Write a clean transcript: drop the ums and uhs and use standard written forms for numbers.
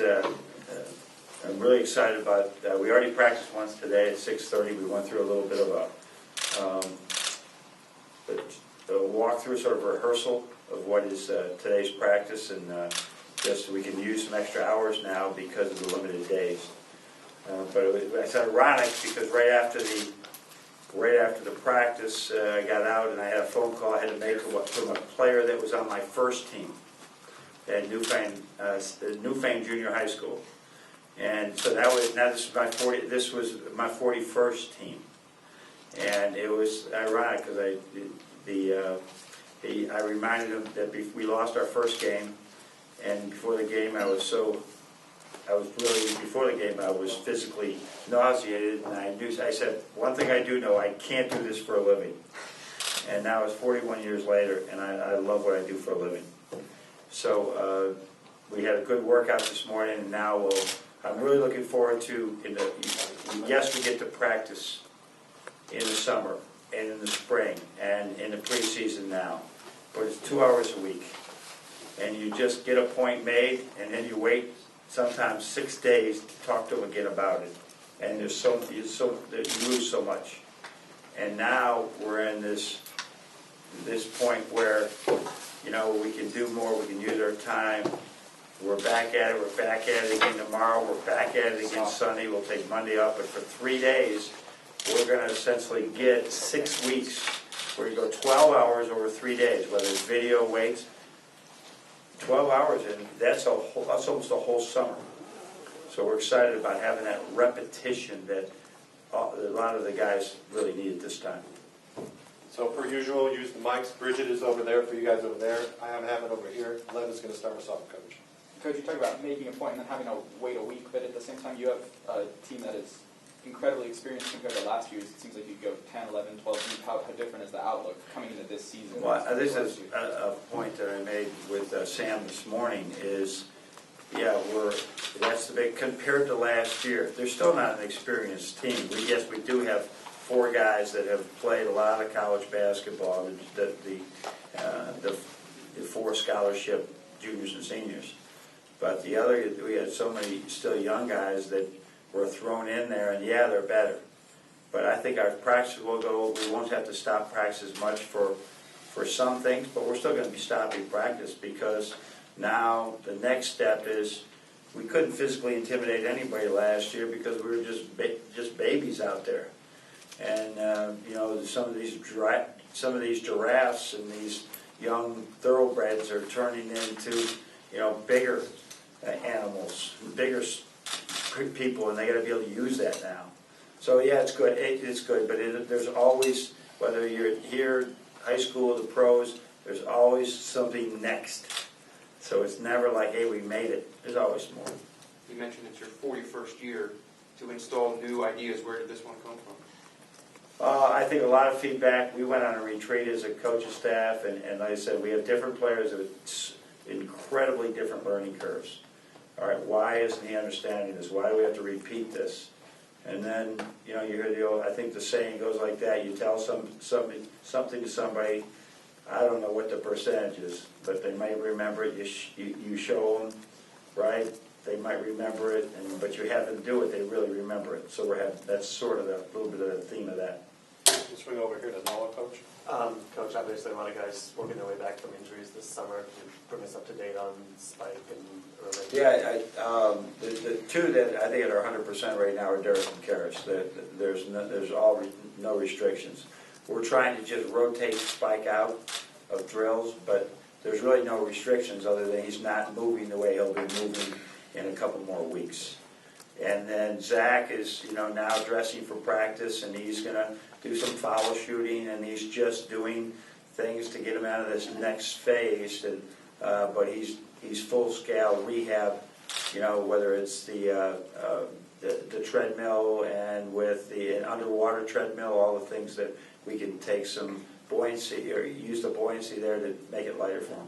I'm really excited about. We already practiced once today at 6:30. We went through a little bit of a walkthrough, sort of a rehearsal of what is today's practice, and just so we can use some extra hours now because of the limited days. But it's ironic because right after the practice, I got out and I had a phone call I had to make from a player that was on my first team at Newfane Junior High School, and so this was my 41st team, and it was ironic because I reminded him that we lost our first game, and before the game I was physically nauseated, and I said, one thing I do know, I can't do this for a living. And now it's 41 years later, and I love what I do for a living. So we had a good workout this morning, and now I'm really looking forward to, yes, we get to practice in the summer and in the spring and in the preseason now, but it's 2 hours a week. And you just get a point made, and then you wait sometimes 6 days to talk to them again about it. And you lose so much. And now we're in this point where, we can do more, we can use our time. We're back at it again tomorrow, we're back at it again Sunday, we'll take Monday off, but for 3 days, we're going to essentially get 6 weeks where you go 12 hours over 3 days, whether it's video, weights, 12 hours, and that's almost a whole summer. So we're excited about having that repetition that a lot of the guys really need at this time. So per usual, use the mics. Bridget is over there for you guys over there. I have it over here. Len is going to start us off, Coach. Coach, you talk about making a point and then having to wait a week, but at the same time you have a team that is incredibly experienced compared to last year's. It seems like you go 10, 11, 12 deep. How different is the outlook coming into this season? Well, this is a point that I made with Sam this morning is, that's the big, compared to last year, they're still not an experienced team. Yes, we do have 4 guys that have played a lot of college basketball, the 4 scholarship juniors and seniors. But we had so many still young guys that were thrown in there, and they're better. But I think our practice will go, we won't have to stop practice as much for some things, but we're still going to be stopping practice because now the next step is we couldn't physically intimidate anybody last year because we were just babies out there. And some of these giraffes and these young thoroughbreds are turning into bigger animals, bigger people, and they got to be able to use that now. So it's good. It's good, but there's always, whether you're here, high school, the pros, there's always something next. So it's never like, hey, we made it. There's always more. You mentioned it's your 41st year to install new ideas. Where did this one come from? I think a lot of feedback. We went on a retreat as a coaching staff, and like I said, we have different players with incredibly different learning curves. All right, why isn't he understanding this? Why do we have to repeat this? And then, you hear the old, I think the saying goes like that, you tell something to somebody, I don't know what the percentage is, but they might remember it, you show them, right? They might remember it, but you have them do it, they really remember it. So that's sort of a little bit of the theme of that. We'll swing over here to Noah, Coach. Coach, obviously a lot of guys working their way back from injuries this summer. Can you bring us up to date on Spike and Irving? Yeah, the 2 that I think are 100% right now are Derek and Karras. There's no restrictions. We're trying to just rotate Spike out of drills, but there's really no restrictions other than he's not moving the way he'll be moving in a couple more weeks. And then Zach is, now dressing for practice, and he's going to do some foul shooting, and he's just doing things to get him out of this next phase. But he's full scale rehab, whether it's the treadmill and with the underwater treadmill, all the things that we can take some buoyancy or use the buoyancy there to make it lighter for him.